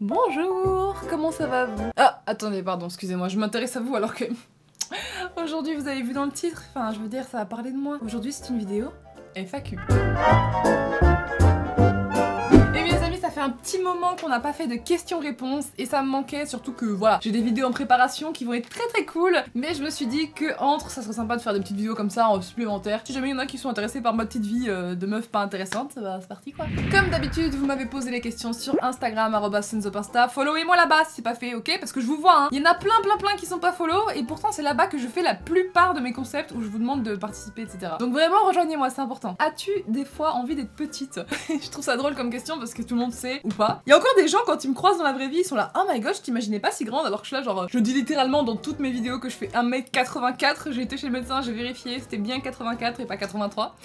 Bonjour, comment ça va vous? Ah, attendez, pardon, excusez-moi, je m'intéresse à vous alors que... Aujourd'hui, vous avez vu dans le titre, enfin, je veux dire, ça va parler de moi. Aujourd'hui, c'est une vidéo FAQ. Et mes amis, ça fait un petit moment qu'on n'a pas fait de questions-réponses et ça me manquait, surtout que voilà, j'ai des vidéos en préparation qui vont être très cool, mais je me suis dit que entre, ça serait sympa de faire des petites vidéos comme ça en supplémentaire. Si jamais il y en a qui sont intéressés par ma petite vie de meuf pas intéressante, bah c'est parti quoi. Comme d'habitude, vous m'avez posé les questions sur Instagram, @senzopinsta, followez-moi là-bas si c'est pas fait, ok? Parce que je vous vois, hein, il y en a plein qui sont pas follow et pourtant c'est là-bas que je fais la plupart de mes concepts où je vous demande de participer, etc. Donc vraiment rejoignez-moi, c'est important. As-tu des fois envie d'être petite? Je trouve ça drôle comme question parce que tout le monde sait ou pas. Il y a encore des gens quand ils me croisent dans la vraie vie, ils sont là, oh my god, je t'imaginais pas si grande, alors que je suis là genre, je dis littéralement dans toutes mes vidéos que je fais 1m84, j'ai été chez le médecin, j'ai vérifié, c'était bien 84 et pas 83.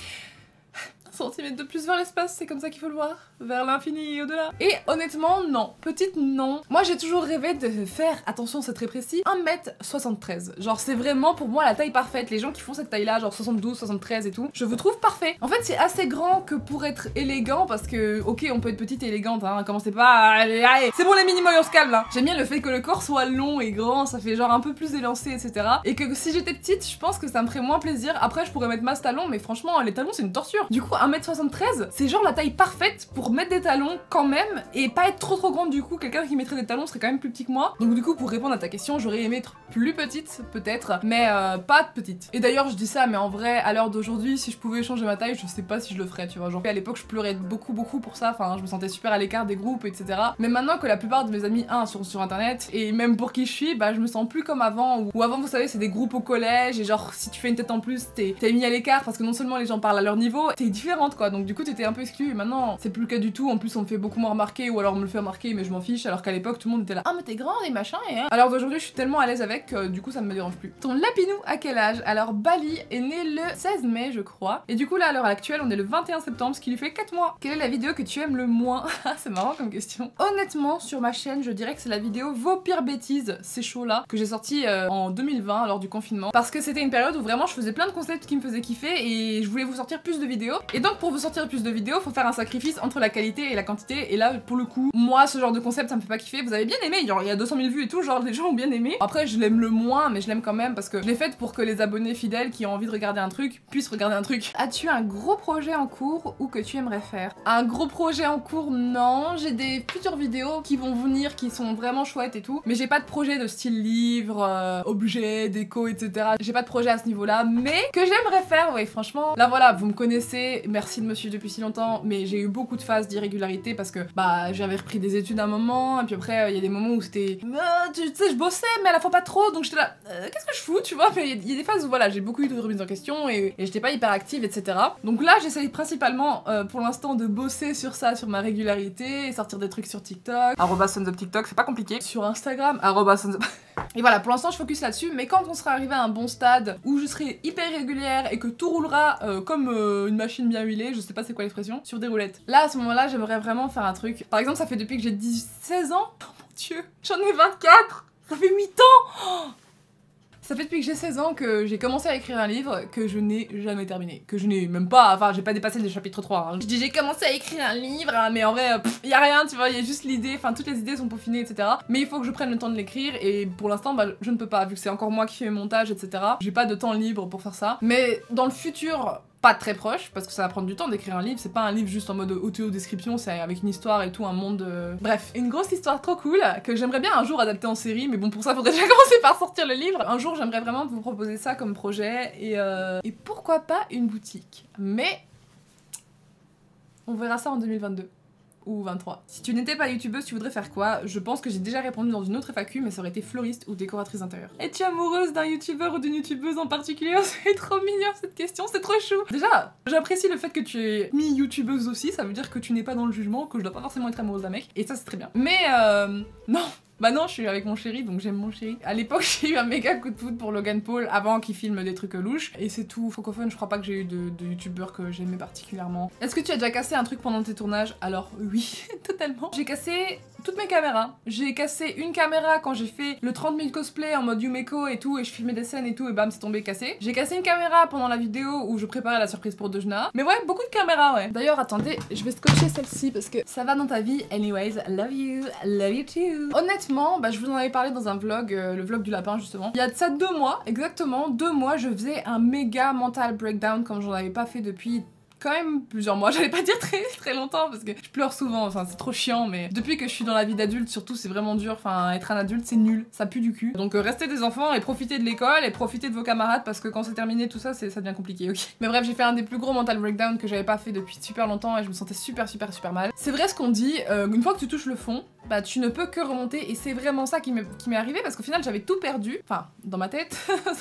Centimètres de plus vers l'espace, c'est comme ça qu'il faut le voir, vers l'infini et au-delà. Et honnêtement, non. Petite, non. Moi, j'ai toujours rêvé de faire, attention, c'est très précis, 1m73. Genre, c'est vraiment pour moi la taille parfaite. Les gens qui font cette taille-là, genre 72, 73 et tout, je vous trouve parfait. En fait, c'est assez grand que pour être élégant, parce que, ok, on peut être petite et élégante, hein, commencez pas à... Allez, c'est bon les minimoys, on se calme, là. J'aime bien le fait que le corps soit long et grand, ça fait genre un peu plus élancé, etc. Et que si j'étais petite, je pense que ça me ferait moins plaisir. Après, je pourrais mettre masse talons, mais franchement, les talons, c'est une torture. Du coup, 1m73, c'est genre la taille parfaite pour mettre des talons quand même et pas être trop grande du coup. Quelqu'un qui mettrait des talons serait quand même plus petit que moi. Donc du coup, pour répondre à ta question, j'aurais aimé être plus petite peut-être, mais pas petite. Et d'ailleurs, je dis ça, mais en vrai, à l'heure d'aujourd'hui, si je pouvais changer ma taille, je sais pas si je le ferais, tu vois. Genre à l'époque, je pleurais beaucoup pour ça, enfin, je me sentais super à l'écart des groupes, etc. Mais maintenant que la plupart de mes amis, sont sur internet, et même pour qui je suis, bah je me sens plus comme avant, ou avant, vous savez, c'est des groupes au collège, et genre, si tu fais une tête en plus, t'es mis à l'écart parce que non seulement les gens parlent à leur niveau, t'es différente quoi. Donc du coup t'étais un peu exclu et maintenant c'est plus le cas du tout. En plus on me fait beaucoup moins remarquer ou alors on me le fait remarquer mais je m'en fiche, alors qu'à l'époque tout le monde était là, ah mais t'es grande et machin et hein. Alors d'aujourd'hui je suis tellement à l'aise avec que du coup ça ne me dérange plus. Ton lapinou à quel âge? Alors Bali est né le 16 mai je crois et du coup là à l'heure actuelle on est le 21 septembre, ce qui lui fait 4 mois. Quelle est la vidéo que tu aimes le moins? C'est marrant comme question. Honnêtement sur ma chaîne je dirais que c'est la vidéo Vos pires bêtises, c'est chaud là, que j'ai sorti en 2020 lors du confinement, parce que c'était une période où vraiment je faisais plein de concepts qui me faisaient kiffer et je voulais vous sortir plus de vidéos. Et donc pour vous sortir plus de vidéos, faut faire un sacrifice entre la qualité et la quantité. Et là, pour le coup, moi, ce genre de concept, ça me fait pas kiffer. Vous avez bien aimé, genre il y a 200 000 vues et tout, genre les gens ont bien aimé. Après, je l'aime le moins, mais je l'aime quand même parce que je l'ai faite pour que les abonnés fidèles qui ont envie de regarder un truc puissent regarder un truc. As-tu un gros projet en cours ou que tu aimerais faire? Un gros projet en cours, non. J'ai des futures vidéos qui vont venir, qui sont vraiment chouettes et tout, mais j'ai pas de projet de style livre, objet, déco, etc. J'ai pas de projet à ce niveau-là, mais que j'aimerais faire, oui, franchement. Là voilà, vous me connaissez, merci de me suivre depuis si longtemps, mais j'ai eu beaucoup de phases d'irrégularité parce que bah j'avais repris des études à un moment, et puis après il y a des moments où c'était tu sais, je bossais mais à la fois pas trop, donc j'étais là qu'est-ce que je fous, tu vois. Mais il y a des phases où voilà, j'ai beaucoup eu de remises en question et j'étais pas hyper active, etc. Donc là j'essaye principalement pour l'instant de bosser sur ça, sur ma régularité, et sortir des trucs sur TikTok, @senzoptiktok, c'est pas compliqué, sur Instagram, @senzop. Et voilà, pour l'instant je focus là-dessus, mais quand on sera arrivé à un bon stade où je serai hyper régulière et que tout roulera comme une machine bien huilée, je sais pas c'est quoi l'expression, sur des roulettes. Là à ce moment-là j'aimerais vraiment faire un truc. Par exemple ça fait depuis que j'ai 16 ans, oh mon dieu, j'en ai 24, ça fait 8 ans oh. Ça fait depuis que j'ai 16 ans que j'ai commencé à écrire un livre que je n'ai jamais terminé. Que je n'ai même pas, enfin j'ai pas dépassé le chapitre 3. Hein. Je dis j'ai commencé à écrire un livre, hein, mais en vrai, y a rien, tu vois, y a juste l'idée, enfin toutes les idées sont peaufinées, etc. Mais il faut que je prenne le temps de l'écrire et pour l'instant, bah je ne peux pas, vu que c'est encore moi qui fais mes montages, etc. J'ai pas de temps libre pour faire ça. Mais dans le futur, pas très proche, parce que ça va prendre du temps d'écrire un livre, c'est pas un livre juste en mode audio-description, c'est avec une histoire et tout, un monde... Bref, une grosse histoire trop cool, que j'aimerais bien un jour adapter en série, mais bon pour ça faudrait déjà commencer par sortir le livre. Un jour j'aimerais vraiment vous proposer ça comme projet, et pourquoi pas une boutique. Mais... on verra ça en 2022. Ou 23. Si tu n'étais pas youtubeuse, tu voudrais faire quoi? Je pense que j'ai déjà répondu dans une autre FAQ, mais ça aurait été fleuriste ou décoratrice d'intérieur. Es-tu amoureuse d'un youtubeur ou d'une youtubeuse en particulier? C'est trop mignon cette question, c'est trop chou. Déjà, j'apprécie le fait que tu es mi-youtubeuse aussi, ça veut dire que tu n'es pas dans le jugement, que je dois pas forcément être amoureuse d'un mec, et ça c'est très bien. Mais non, Bah non, je suis avec mon chéri, donc j'aime mon chéri. À l'époque, j'ai eu un méga coup de foudre pour Logan Paul avant qu'il filme des trucs louches. Et c'est tout. Francophone, je crois pas que j'ai eu de youtubeurs que j'aimais particulièrement. Est-ce que tu as déjà cassé un truc pendant tes tournages? Alors oui, totalement. J'ai cassé toutes mes caméras. J'ai cassé une caméra quand j'ai fait le 30 000 cosplay en mode Yumeko et tout, et je filmais des scènes et tout, et bam, c'est tombé cassé. J'ai cassé une caméra pendant la vidéo où je préparais la surprise pour Dejna. Mais ouais, beaucoup de caméras, ouais. D'ailleurs, attendez, je vais scotcher celle-ci parce que ça va dans ta vie. Anyways, love you too. Honnêtement, bah, je vous en avais parlé dans un vlog, le vlog du lapin justement. Il y a de ça 2 mois, exactement 2 mois, je faisais un méga mental breakdown comme j'en avais pas fait depuis quand même plusieurs mois, j'allais pas dire très longtemps parce que je pleure souvent, enfin c'est trop chiant, mais depuis que je suis dans la vie d'adulte surtout c'est vraiment dur, enfin être un adulte c'est nul, ça pue du cul. Donc restez des enfants et profitez de l'école et profitez de vos camarades parce que quand c'est terminé tout ça, ça devient compliqué, ok. Mais bref, j'ai fait un des plus gros mental breakdown que j'avais pas fait depuis super longtemps et je me sentais super mal. C'est vrai ce qu'on dit, une fois que tu touches le fond, bah tu ne peux que remonter et c'est vraiment ça qui m'est arrivé parce qu'au final j'avais tout perdu, enfin dans ma tête,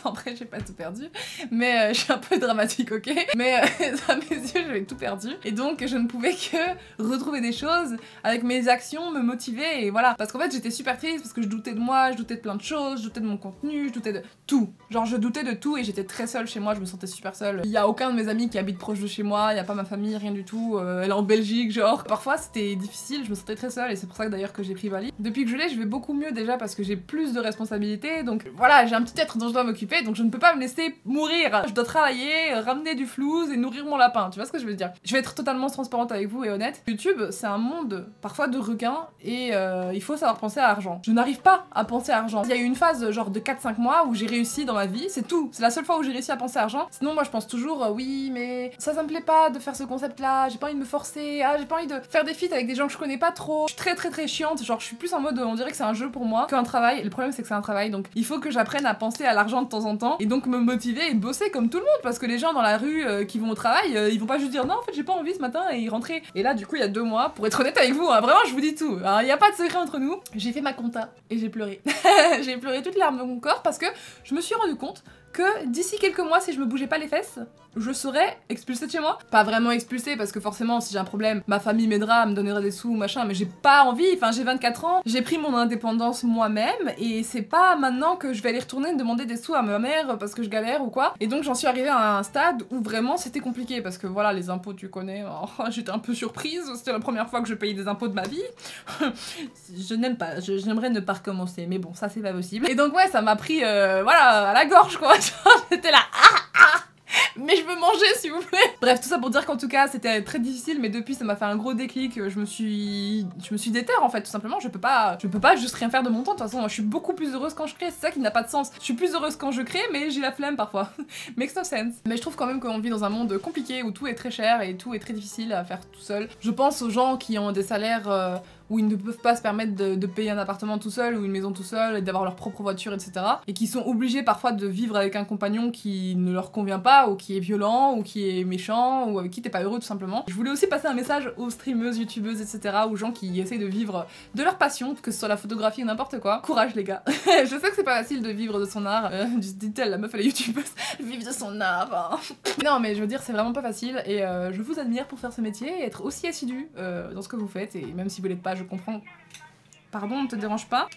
en vrai j'ai pas tout perdu, mais je suis un peu dramatique, ok, mais à mes yeux j'avais tout perdu et donc je ne pouvais que retrouver des choses avec mes actions, me motiver et voilà, parce qu'en fait j'étais super triste parce que je doutais de moi, je doutais de plein de choses, je doutais de mon contenu, je doutais de tout, genre je doutais de tout et j'étais très seule chez moi, je me sentais super seule. Il y a aucun de mes amis qui habite proche de chez moi, il y a pas ma famille, rien du tout, elle est en Belgique genre. Parfois c'était difficile, je me sentais très seule et c'est pour ça que d'ailleurs que j'ai pris Bali. Depuis que je l'ai, je vais beaucoup mieux déjà parce que j'ai plus de responsabilités, donc voilà, j'ai un petit être dont je dois m'occuper, donc je ne peux pas me laisser mourir. Je dois travailler, ramener du flouze et nourrir mon lapin, tu vois ce que je veux dire. Je vais être totalement transparente avec vous et honnête. YouTube, c'est un monde parfois de requins et il faut savoir penser à argent. Je n'arrive pas à penser à argent. Il y a eu une phase genre de 4-5 mois où j'ai réussi dans ma vie, c'est tout. C'est la seule fois où j'ai réussi à penser à argent. Sinon moi je pense toujours oui mais ça me plaît pas de faire ce concept là, j'ai pas envie de me forcer, j'ai pas envie de faire des feats avec des gens que je connais pas trop. Je suis très chiante, genre je suis plus en mode on dirait que c'est un jeu pour moi qu'un travail. Et le problème c'est que c'est un travail, donc il faut que j'apprenne à penser à l'argent de temps en temps et donc me motiver et bosser comme tout le monde parce que les gens dans la rue qui vont au travail, ils vont pas juste dire non en fait j'ai pas envie ce matin et y rentrer. Et là du coup il y a 2 mois, pour être honnête avec vous, hein, vraiment je vous dis tout, il y a pas de secret entre nous, j'ai fait ma compta et j'ai pleuré. J'ai pleuré toutes les larmes de mon corps parce que je me suis rendu compte que d'ici quelques mois, si je me bougeais pas les fesses, je serais expulsée de chez moi. Pas vraiment expulsée parce que forcément si j'ai un problème, ma famille m'aidera, me donnera des sous, machin, mais j'ai pas envie, enfin j'ai 24 ans, j'ai pris mon indépendance moi-même et c'est pas maintenant que je vais aller retourner demander des sous à ma mère parce que je galère ou quoi. Et donc j'en suis arrivée à un stade où vraiment c'était compliqué parce que voilà, les impôts tu connais, j'étais un peu surprise, c'était la première fois que je payais des impôts de ma vie. Je n'aime pas, j'aimerais ne pas recommencer, mais bon ça c'est pas possible. Et donc ouais, ça m'a pris voilà, à la gorge quoi. J'étais là, mais je veux manger s'il vous plaît. Bref, tout ça pour dire qu'en tout cas c'était très difficile, mais depuis ça m'a fait un gros déclic, je me suis déterre en fait, tout simplement. Je peux pas juste rien faire de mon temps, de toute façon moi je suis beaucoup plus heureuse quand je crée, c'est ça qui n'a pas de sens. Je suis plus heureuse quand je crée mais j'ai la flemme parfois. Makes no sense. Mais je trouve quand même qu'on vit dans un monde compliqué où tout est très cher et tout est très difficile à faire tout seul. Je pense aux gens qui ont des salaires où ils ne peuvent pas se permettre de payer un appartement tout seul ou une maison tout seul et d'avoir leur propre voiture, etc. Et qui sont obligés parfois de vivre avec un compagnon qui ne leur convient pas ou qui est violent ou qui est méchant ou avec qui t'es pas heureux tout simplement. Je voulais aussi passer un message aux streameuses, youtubeuses, etc. aux gens qui essayent de vivre de leur passion, que ce soit la photographie ou n'importe quoi. Courage les gars. Je sais que c'est pas facile de vivre de son art, dit-elle, la meuf elle est youtubeuse, vivre de son art. Hein. Non mais je veux dire c'est vraiment pas facile et je vous admire pour faire ce métier et être aussi assidu dans ce que vous faites et même si vous l'êtes pas je comprends. Pardon, ne te dérange pas?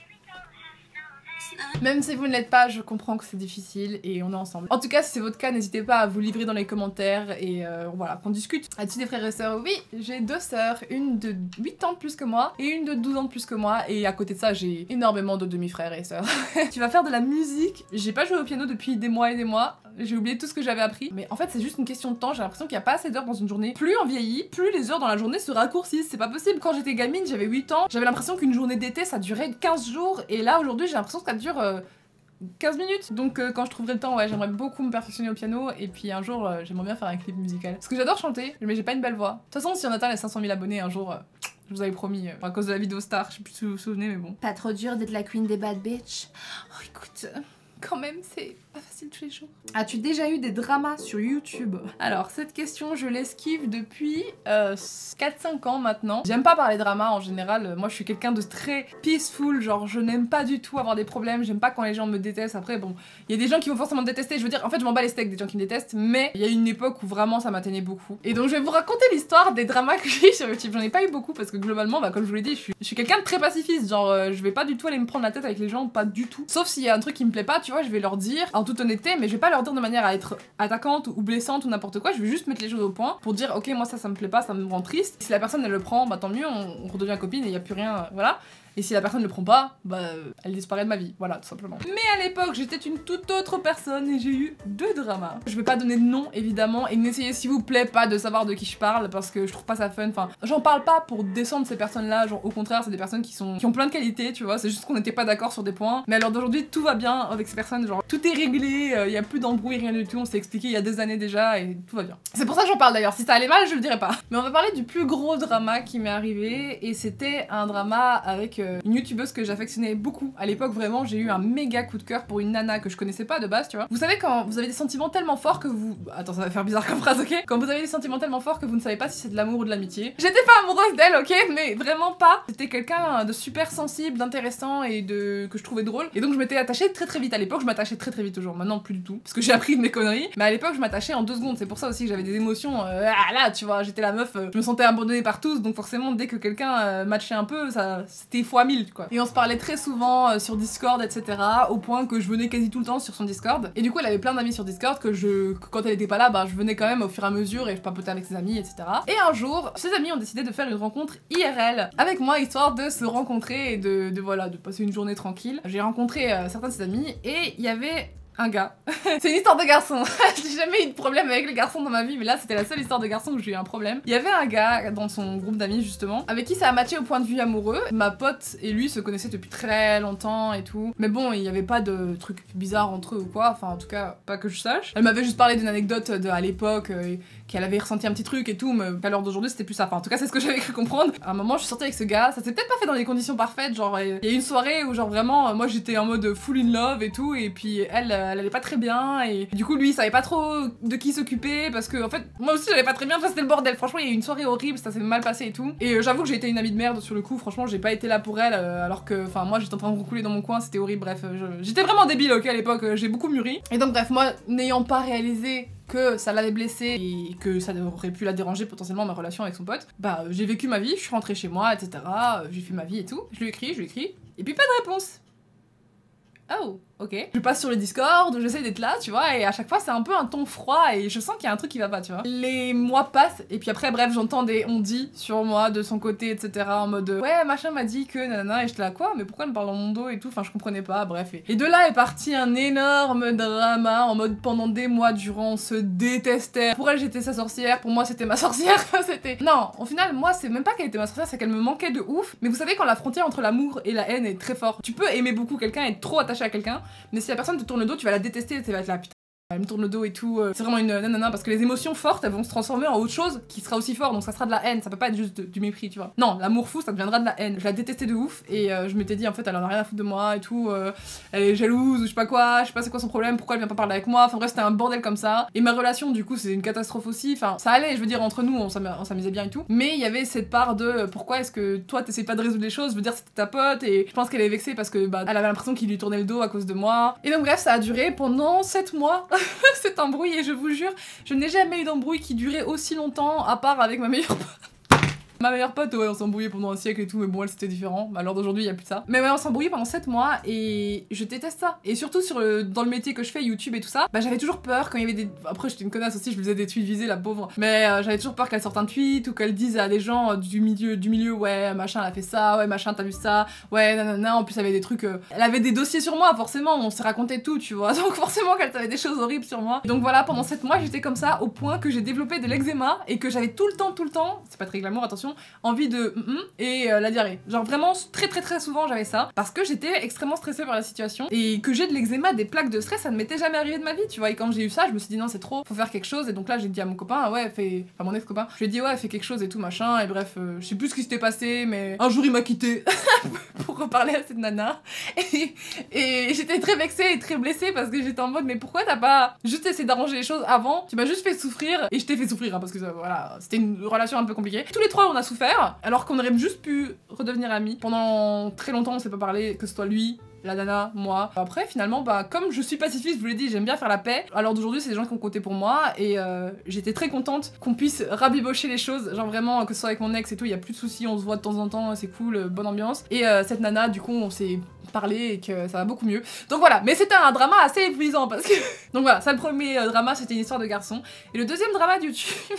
Même si vous ne l'êtes pas, je comprends que c'est difficile et on est ensemble. En tout cas, si c'est votre cas, n'hésitez pas à vous livrer dans les commentaires et voilà, qu'on discute. As-tu des frères et sœurs? Oui, j'ai 2 sœurs, une de 8 ans de plus que moi et une de 12 ans de plus que moi et à côté de ça, j'ai énormément de demi-frères et sœurs. Tu vas faire de la musique? J'ai pas joué au piano depuis des mois et des mois. J'ai oublié tout ce que j'avais appris. Mais en fait, c'est juste une question de temps. J'ai l'impression qu'il n'y a pas assez d'heures dans une journée. Plus on vieillit, plus les heures dans la journée se raccourcissent. C'est pas possible. Quand j'étais gamine, j'avais 8 ans. J'avais l'impression qu'une journée d'été, ça durait 15 jours. Et là, aujourd'hui, j'ai l'impression que ça dure 15 minutes. Donc quand je trouverai le temps, ouais, j'aimerais beaucoup me perfectionner au piano. Et puis un jour, j'aimerais bien faire un clip musical. Parce que j'adore chanter, mais j'ai pas une belle voix. De toute façon, si on atteint les 500 000 abonnés un jour... je vous avais promis, à cause de la vidéo star, je sais plus si vous vous souvenez, mais bon. Pas trop dur d'être la queen des bad bitch. Oh, écoute, quand même, c'est pas facile tous les jours. As-tu déjà eu des dramas sur YouTube? Alors, cette question, je l'esquive depuis 4-5 ans maintenant. J'aime pas parler drama en général. Moi, je suis quelqu'un de très peaceful. Genre, je n'aime pas du tout avoir des problèmes. J'aime pas quand les gens me détestent. Après, bon, il y a des gens qui vont forcément me détester. Je veux dire, en fait, je m'en bats les steaks des gens qui me détestent. Mais il y a une époque où vraiment ça m'atteignait beaucoup. Et donc, je vais vous raconter l'histoire des dramas que j'ai eu sur YouTube. J'en ai pas eu beaucoup parce que globalement, bah, comme je vous l'ai dit, je suis quelqu'un de très pacifiste. Genre, je vais pas du tout aller me prendre la tête avec les gens, pas du tout. Sauf s'il y a un truc qui me plaît pas, tu vois, je vais leur dire en toute honnêteté, mais je vais pas leur dire de manière à être attaquante ou blessante ou n'importe quoi. Je vais juste mettre les choses au point pour dire, ok, moi ça me plaît pas, ça me rend triste. Si la personne elle le prend, bah tant mieux, on redevient copine et y a plus rien, voilà. Et si la personne ne le prend pas, bah elle disparaît de ma vie, voilà, tout simplement. Mais à l'époque, j'étais une toute autre personne et j'ai eu 2 dramas. Je vais pas donner de nom, évidemment, et n'essayez s'il vous plaît pas de savoir de qui je parle parce que je trouve pas ça fun. Enfin, j'en parle pas pour descendre ces personnes-là, genre au contraire, c'est des personnes qui ont plein de qualités, tu vois, c'est juste qu'on n'était pas d'accord sur des points. Mais à l'heure d'aujourd'hui, tout va bien avec ces personnes, genre tout est réglé, y a plus d'embrouille, rien du tout, on s'est expliqué il y a des années déjà et tout va bien. C'est pour ça que j'en parle d'ailleurs, si ça allait mal, je le dirais pas. Mais on va parler du plus gros drama qui m'est arrivé et c'était un drama avec une youtubeuse que j'affectionnais beaucoup. À l'époque, vraiment, j'ai eu un méga coup de cœur pour une nana que je connaissais pas de base, tu vois. Vous savez quand vous avez des sentiments tellement forts que vous... Attends, ça va faire bizarre comme phrase, ok? Quand vous avez des sentiments tellement forts que vous ne savez pas si c'est de l'amour ou de l'amitié. J'étais pas amoureuse d'elle, ok? Mais vraiment pas. C'était quelqu'un de super sensible, d'intéressant et que je trouvais drôle. Et donc je m'étais attachée très vite. À l'époque, je m'attachais très vite toujours. Maintenant, plus du tout. Parce que j'ai appris de mes conneries. Mais à l'époque, je m'attachais en 2 secondes. C'est pour ça aussi que j'avais des émotions. Là, tu vois, j'étais la meuf. Je me sentais abandonnée par tous. Donc forcément, dès que quelqu'un matchait un peu, ça c'était fois 1000, quoi. Et on se parlait très souvent sur Discord, etc. Au point que je venais quasi tout le temps sur son Discord. Et du coup, elle avait plein d'amis sur Discord que quand elle était pas là, bah je venais quand même au fur et à mesure et je papotais avec ses amis, etc. Et un jour, ses amis ont décidé de faire une rencontre IRL avec moi, histoire de se rencontrer et de passer une journée tranquille. J'ai rencontré certains de ses amis et il y avait un gars. C'est une histoire de garçon. J'ai jamais eu de problème avec les garçons dans ma vie, mais là c'était la seule histoire de garçon où j'ai eu un problème. Il y avait un gars dans son groupe d'amis justement, avec qui ça a matché au point de vue amoureux. Ma pote et lui se connaissaient depuis très longtemps et tout. Mais bon, il y avait pas de trucs bizarres entre eux ou quoi, enfin en tout cas pas que je sache. Elle m'avait juste parlé d'une anecdote à l'époque, qu'elle avait ressenti un petit truc et tout, mais à l'heure d'aujourd'hui c'était plus ça. Enfin en tout cas c'est ce que j'avais cru comprendre. À un moment je suis sortie avec ce gars, ça s'est peut-être pas fait dans les conditions parfaites, genre il y a une soirée où genre vraiment moi j'étais en mode full in love et tout, et puis elle allait pas très bien et du coup lui il savait pas trop de qui s'occuper parce que en fait moi aussi j'allais pas très bien, enfin c'était le bordel. Franchement il y a eu une soirée horrible, ça s'est mal passé et tout, et j'avoue que j'ai été une amie de merde sur le coup. Franchement j'ai pas été là pour elle alors que enfin moi j'étais en train de roucouler dans mon coin, c'était horrible. Bref j'étais vraiment débile, ok, à l'époque, j'ai beaucoup mûri. Et donc bref, moi n'ayant pas réalisé que ça l'avait blessée et que ça aurait pu la déranger potentiellement ma relation avec son pote, bah j'ai vécu ma vie, je suis rentrée chez moi, etc. J'ai fait ma vie et tout. Je lui ai écrit, et puis pas de réponse. Oh, ok. Je passe sur le Discord, j'essaie d'être là, tu vois, et à chaque fois c'est un peu un ton froid et je sens qu'il y a un truc qui va pas, tu vois. Les mois passent et puis après, bref, j'entends des on-dit sur moi de son côté, etc. en mode ouais, machin m'a dit que nanana, et j'étais là quoi, mais pourquoi elle me parle dans mon dos et tout, enfin je comprenais pas, bref. Et de là est parti un énorme drama en mode pendant des mois durant on se détestait. Pour elle j'étais sa sorcière, pour moi c'était ma sorcière, enfin c'était... Non, au final, moi c'est même pas qu'elle était ma sorcière, c'est qu'elle me manquait de ouf. Mais vous savez quand la frontière entre l'amour et la haine est très forte, tu peux aimer beaucoup quelqu'un et être trop attaché à quelqu'un, mais si la personne te tourne le dos, tu vas la détester, tu vas être là, putain, elle me tourne le dos et tout. C'est vraiment une nanana, parce que les émotions fortes, elles vont se transformer en autre chose qui sera aussi fort, donc ça sera de la haine, ça peut pas être juste du mépris, tu vois. Non, l'amour fou, ça deviendra de la haine. Je la détestais de ouf, et je m'étais dit, en fait, elle en a rien à foutre de moi et tout, elle est jalouse, ou je sais pas c'est quoi son problème, pourquoi elle vient pas parler avec moi, enfin bref, c'était un bordel comme ça. Et ma relation, du coup, c'est une catastrophe aussi, enfin, ça allait, je veux dire, entre nous, on s'amusait bien et tout, mais il y avait cette part de pourquoi est-ce que toi t'essayes pas de résoudre les choses, je veux dire, c'était ta pote, et je pense qu'elle est vexée parce que, bah, elle avait l'impression qu'il lui tournait le dos à cause de moi. Et donc, bref, ça a duré pendant 7 mois, cet embrouille, et je vous jure, je n'ai jamais eu d'embrouille qui durait aussi longtemps, à part avec ma meilleure pote. Ma meilleure pote, ouais, on s'embrouillait pendant un siècle et tout, mais bon, elle c'était différent. À l'heure d'aujourd'hui, il y a plus de ça. Mais ouais, on s'embrouillait pendant 7 mois et je déteste ça. Et surtout dans le métier que je fais, YouTube et tout ça, bah j'avais toujours peur quand il y avait des... Après, j'étais une connasse aussi, je lui faisais des tweets visés, la pauvre. Mais j'avais toujours peur qu'elle sorte un tweet ou qu'elle dise à des gens du milieu, ouais, machin, elle a fait ça, ouais, machin, t'as vu ça, ouais, nanana. En plus, elle avait des trucs... Elle avait des dossiers sur moi, forcément, on s'est raconté tout, tu vois. Donc forcément qu'elle savait des choses horribles sur moi. Donc voilà, pendant 7 mois, j'étais comme ça, au point que j'ai développé de l'eczéma et que j'avais tout le temps, c'est pas très glamour, attention, situation, envie de et la diarrhée. Genre vraiment très souvent j'avais ça parce que j'étais extrêmement stressée par la situation et que j'ai de l'eczéma, des plaques de stress, ça ne m'était jamais arrivé de ma vie, tu vois. Et quand j'ai eu ça, je me suis dit non, c'est trop, faut faire quelque chose. Et donc là, j'ai dit à mon copain, ouais, enfin mon ex-copain, je lui ai dit ouais, fais quelque chose et tout machin. Et bref, je sais plus ce qui s'était passé, mais un jour il m'a quitté pour reparler à cette nana. Et j'étais très vexée et très blessée parce que j'étais en mode mais pourquoi t'as pas juste essayé d'arranger les choses avant? Tu m'as juste fait souffrir et je t'ai fait souffrir hein, parce que voilà, c'était une relation un peu compliquée. Tous les trois on a souffert alors qu'on aurait juste pu redevenir amis. Pendant très longtemps on s'est pas parlé, que ce soit lui, la nana, moi. Après finalement bah comme je suis pacifiste, je vous l'ai dit, j'aime bien faire la paix. Alors d'aujourd'hui c'est des gens qui ont compté pour moi et j'étais très contente qu'on puisse rabibocher les choses, genre vraiment que ce soit avec mon ex et tout, il y a plus de soucis, on se voit de temps en temps, c'est cool, bonne ambiance. Et cette nana du coup on s'est parlé et que ça va beaucoup mieux. Donc voilà, mais c'était un drama assez épuisant parce que... Donc voilà, ça le premier drama c'était une histoire de garçon. Et le deuxième drama de YouTube...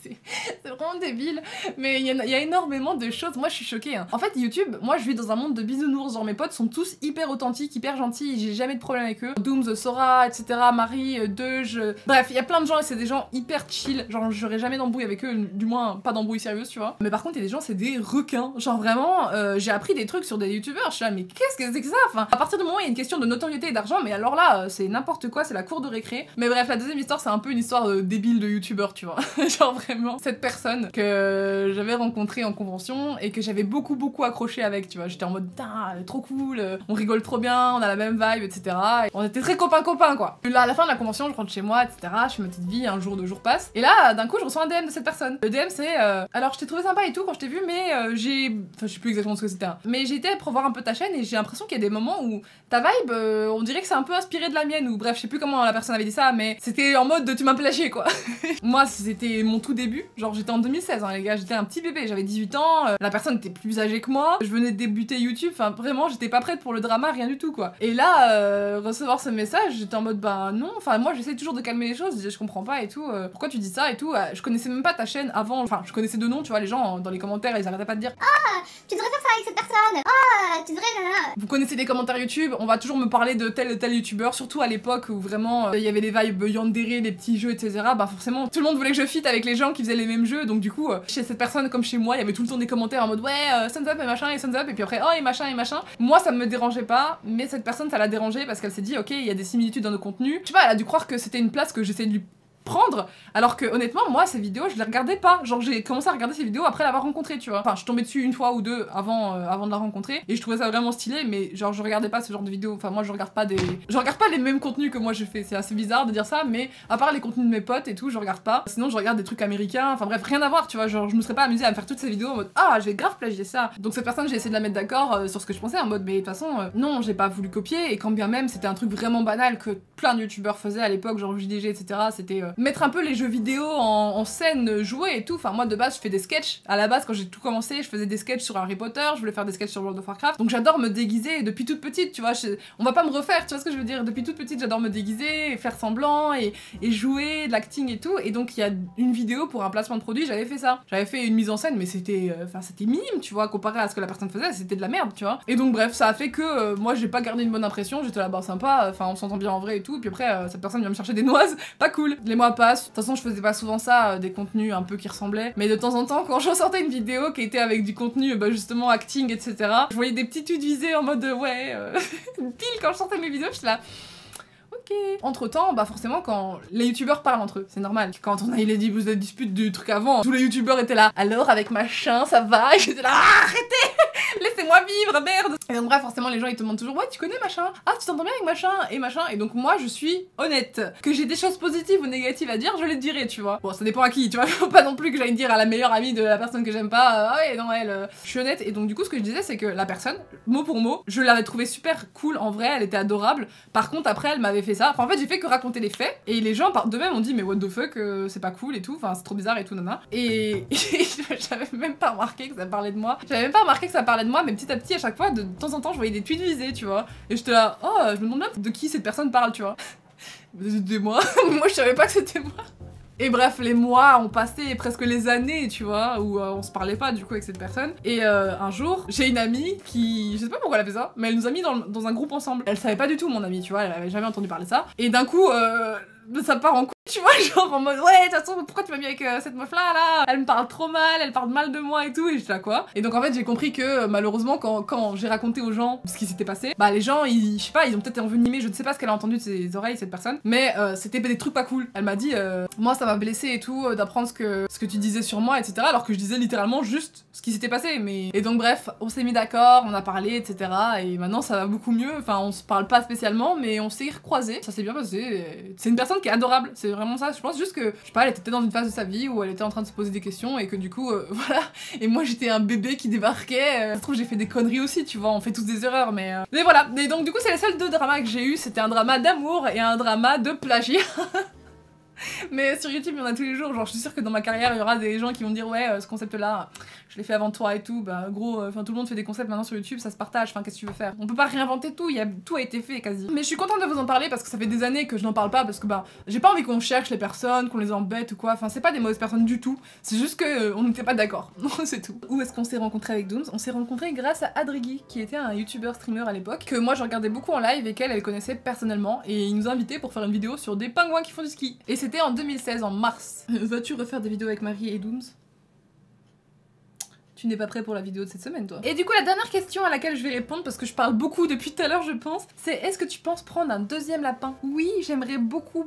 c'est vraiment débile, mais il y a énormément de choses, moi je suis choquée hein. En fait YouTube, moi je vis dans un monde de bisounours, genre mes potes sont tous hyper authentiques, hyper gentils, j'ai jamais de problème avec eux. Dooms, Sora, etc, Marie, Deuge, bref, il y a plein de gens et c'est des gens hyper chill, genre j'aurais jamais d'embrouille avec eux, du moins pas d'embrouille sérieuse tu vois. Mais par contre il y a des gens c'est des requins, genre vraiment j'ai appris des trucs sur des youtubeurs, je suis là mais qu'est-ce que c'est que ça, enfin à partir du moment où il y a une question de notoriété et d'argent, mais alors là c'est n'importe quoi, c'est la cour de récré. Mais bref, la deuxième histoire c'est un peu une histoire débile de youtubeur tu vois. Genre vraiment cette personne que j'avais rencontrée en convention et que j'avais beaucoup accroché avec, tu vois. J'étais en mode putain, trop cool, on rigole trop bien, on a la même vibe, etc. Et on était très copains quoi. Là, à la fin de la convention, je rentre chez moi, etc. Je fais ma petite vie, un jour, 2 jours passent. Et là, d'un coup, je reçois un DM de cette personne. Le DM, c'est alors, je t'ai trouvé sympa et tout quand je t'ai vu, mais j'ai. Enfin, je sais plus exactement ce que c'était. Hein. Mais j'ai été pour voir un peu ta chaîne et j'ai l'impression qu'il y a des moments où ta vibe, on dirait que c'est un peu inspiré de la mienne, ou bref, je sais plus comment la personne avait dit ça, mais c'était en mode tu m'as plagié quoi. Moi, c'était mon tout début. Genre j'étais en 2016 hein, les gars, j'étais un petit bébé, j'avais 18 ans, la personne était plus âgée que moi, je venais de débuter YouTube, enfin vraiment j'étais pas prête pour le drama, rien du tout quoi. Et là, recevoir ce message, j'étais en mode bah non, enfin moi j'essaie toujours de calmer les choses, je disais je comprends pas et tout, pourquoi tu dis ça et tout, je connaissais même pas ta chaîne avant, enfin je connaissais de nom, tu vois, les gens dans les commentaires ils arrêtaient pas de dire ah tu devrais faire ça avec cette personne, ah tu devrais... Vous connaissez les commentaires YouTube, on va toujours me parler de tel youtubeur, surtout à l'époque où vraiment il y avait les vibes yandere, les petits jeux etc, bah forcément tout le monde voulait que je fitte avec les gens qui faisaient les mêmes jeux, donc du coup chez cette personne comme chez moi il y avait tout le temps des commentaires en mode ouais thumbs up et machin et thumbs up et puis après oh et machin, moi ça me dérangeait pas mais cette personne ça l'a dérangé parce qu'elle s'est dit ok il y a des similitudes dans nos contenus, je sais pas, elle a dû croire que c'était une place que j'essayais de lui prendre, alors que honnêtement moi ces vidéos je les regardais pas, genre j'ai commencé à regarder ces vidéos après l'avoir rencontrée tu vois, enfin je suis tombée dessus une fois ou deux avant de la rencontrer et je trouvais ça vraiment stylé, mais genre je regardais pas ce genre de vidéos, enfin moi je regarde pas les mêmes contenus que moi je fais, c'est assez bizarre de dire ça, mais à part les contenus de mes potes et tout je regarde pas, sinon je regarde des trucs américains, enfin bref rien à voir tu vois, genre je me serais pas amusée à me faire toutes ces vidéos en mode ah je vais grave plagier ça, donc cette personne j'ai essayé de la mettre d'accord sur ce que je pensais en mode mais de toute façon non j'ai pas voulu copier, et quand bien même c'était un truc vraiment banal que plein de youtubeurs faisaient à l'époque, genre JDG etc, c'était mettre un peu les jeux vidéo en scène, jouer et tout, enfin moi de base je fais des sketchs, à la base quand j'ai tout commencé je faisais des sketchs sur Harry Potter, je voulais faire des sketchs sur World of Warcraft, donc j'adore me déguiser depuis toute petite tu vois, on va pas me refaire, tu vois ce que je veux dire, depuis toute petite j'adore me déguiser, faire semblant et jouer, de l'acting et tout, et donc il y a une vidéo pour un placement de produit, j'avais fait ça, j'avais fait une mise en scène mais c'était c'était minime tu vois, comparé à ce que la personne faisait, c'était de la merde tu vois, et donc bref ça a fait que moi j'ai pas gardé une bonne impression, j'étais là bah sympa, enfin on s'entend bien en vrai et tout, et puis après cette personne vient me chercher des noises, pas cool, les mois passent, de toute façon je faisais pas souvent ça, des contenus un peu qui ressemblaient, mais de temps en temps quand je sortais une vidéo qui était avec du contenu bah justement acting etc, je voyais des petites tudes visées en mode ouais pile quand je sortais mes vidéos j'étais là ok. Entre temps, bah forcément quand les youtubeurs parlent entre eux, c'est normal. Quand on a eu les disputes du truc avant, tous les youtubeurs étaient là. Alors avec machin, ça va? Et j'étais là, ah, arrêtez, laissez-moi vivre, merde. Et donc bref, forcément les gens ils te demandent toujours ouais tu connais machin, ah tu t'entends bien avec machin, et donc moi je suis honnête. Que j'ai des choses positives ou négatives à dire, je les dirai, tu vois. Bon ça dépend à qui, tu vois. Faut pas non plus que j'aille dire à la meilleure amie de la personne que j'aime pas, ah ouais non elle, je suis honnête. Et donc du coup ce que je disais c'est que la personne, mot pour mot, je l'avais trouvée super cool en vrai, elle était adorable. Par contre après elle m'avait fait ça, enfin en fait j'ai fait que raconter les faits, et les gens de même ont dit mais what the fuck, c'est pas cool et tout, enfin c'est trop bizarre et tout nana. Et j'avais même pas remarqué que ça parlait de moi, mais petit à petit à chaque fois de temps en temps je voyais des tweets visés tu vois, et j'étais là oh je me demande bien de qui cette personne parle tu vois. C'était moi. Moi je savais pas que c'était moi. Et bref, les mois ont passé, presque les années, tu vois, où on se parlait pas du coup avec cette personne. Et un jour, j'ai une amie qui, je sais pas pourquoi elle a fait ça, mais elle nous a mis dans un groupe ensemble. Elle savait pas du tout mon amie, tu vois, elle avait jamais entendu parler de ça. Et d'un coup, ça part en couille, tu vois, genre en mode ouais, de toute façon, pourquoi tu m'as mis avec cette meuf là, elle me parle trop mal, elle parle mal de moi et tout, et j'étais là quoi. Et donc en fait j'ai compris que malheureusement quand j'ai raconté aux gens ce qui s'était passé, bah les gens je sais pas, ils ont peut-être envenimé, je ne sais pas ce qu'elle a entendu de ses oreilles cette personne, mais c'était des trucs pas cool. Elle m'a dit moi ça m'a blessé et tout d'apprendre ce que tu disais sur moi, etc. Alors que je disais littéralement juste ce qui s'était passé, mais... Et donc bref, on s'est mis d'accord, on a parlé, etc. Et maintenant ça va beaucoup mieux, enfin on se parle pas spécialement, mais on s'est recroisés, ça s'est bien passé. C'est une personne qui est adorable, c'est vraiment ça. Je pense juste que, je sais pas, elle était peut-être dans une phase de sa vie où elle était en train de se poser des questions et que du coup, voilà. Et moi j'étais un bébé qui débarquait, ça se trouve j'ai fait des conneries aussi, tu vois, on fait tous des erreurs, mais voilà. Et donc du coup c'est les seuls 2 dramas que j'ai eu, c'était un drama d'amour et un drama de plagiat. Mais sur YouTube, il y en a tous les jours, genre je suis sûre que dans ma carrière, il y aura des gens qui vont dire ouais, ce concept-là, je l'ai fait avant toi et tout, bah gros, enfin tout le monde fait des concepts maintenant sur YouTube, ça se partage, enfin qu'est-ce que tu veux faire? On peut pas réinventer tout, tout a été fait quasi. Mais je suis contente de vous en parler parce que ça fait des années que je n'en parle pas, parce que bah j'ai pas envie qu'on cherche les personnes, qu'on les embête ou quoi, enfin c'est pas des mauvaises personnes du tout, c'est juste que on n'était pas d'accord, c'est tout. Où est-ce qu'on s'est rencontrés avec Dooms? On s'est rencontrés grâce à Adrigi, qui était un youtubeur streamer à l'époque, que moi je regardais beaucoup en live et elle connaissait personnellement, et il nous a invités pour faire une vidéo sur des pingouins qui font du ski. Et c'était en 2016, en mars. Vas-tu refaire des vidéos avec Marie et Dooms? Tu n'es pas prêt pour la vidéo de cette semaine, toi. Et du coup, la dernière question à laquelle je vais répondre, parce que je parle beaucoup depuis tout à l'heure, je pense, c'est est-ce que tu penses prendre un 2e lapin? Oui, j'aimerais beaucoup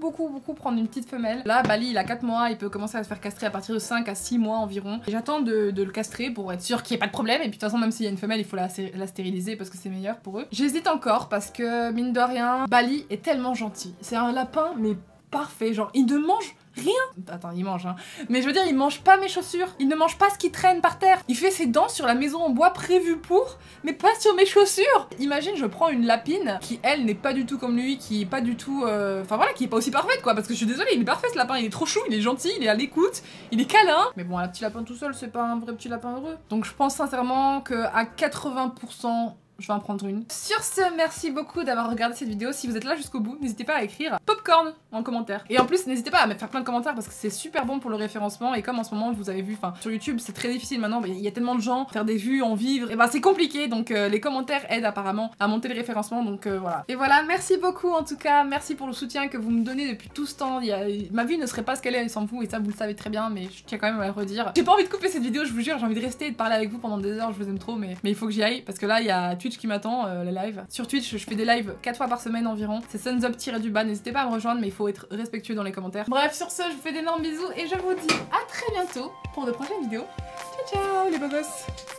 prendre une petite femelle. Là, Bali, il a 4 mois, il peut commencer à se faire castrer à partir de 5 à 6 mois environ. J'attends de le castrer pour être sûr qu'il n'y ait pas de problème, et puis de toute façon, même s'il y a une femelle, il faut la stériliser parce que c'est meilleur pour eux. J'hésite encore, parce que, mine de rien, Bali est tellement gentil. C'est un lapin, mais parfait, genre, il ne mange rien. Attends, il mange, hein. Mais je veux dire, il mange pas mes chaussures. Il ne mange pas ce qui traîne par terre. Il fait ses dents sur la maison en bois prévue pour, mais pas sur mes chaussures. Imagine, je prends une lapine qui, elle, n'est pas du tout comme lui, qui est pas du tout... Enfin voilà, qui est pas aussi parfaite, quoi. Parce que je suis désolée, il est parfait, ce lapin. Il est trop chou, il est gentil, il est à l'écoute, il est câlin. Mais bon, un petit lapin tout seul, c'est pas un vrai petit lapin heureux. Donc je pense sincèrement qu'à 80%... je vais en prendre une. Sur ce, merci beaucoup d'avoir regardé cette vidéo. Si vous êtes là jusqu'au bout, n'hésitez pas à écrire popcorn en commentaire. Et en plus, n'hésitez pas à me faire plein de commentaires parce que c'est super bon pour le référencement. Et comme en ce moment, vous avez vu, enfin, sur YouTube, c'est très difficile maintenant. Il y a tellement de gens, faire des vues, en vivre, et ben c'est compliqué. Donc les commentaires aident apparemment à monter le référencement. Donc voilà. Et voilà, merci beaucoup en tout cas. Merci pour le soutien que vous me donnez depuis tout ce temps. Ma vie ne serait pas ce qu'elle est sans vous. Et ça, vous le savez très bien. Mais je tiens quand même à le redire. J'ai pas envie de couper cette vidéo, je vous jure. J'ai envie de rester et de parler avec vous pendant des heures. Je vous aime trop. Mais il faut que j'y aille parce que là, il y a Twitch qui m'attend. Les lives. Sur Twitch, je fais des lives 4 fois par semaine environ. C'est sunsup-du-bas. N'hésitez pas à me rejoindre, mais il faut être respectueux dans les commentaires. Bref, sur ce, je vous fais d'énormes bisous et je vous dis à très bientôt pour de prochaines vidéos. Ciao, ciao les beaux gosses!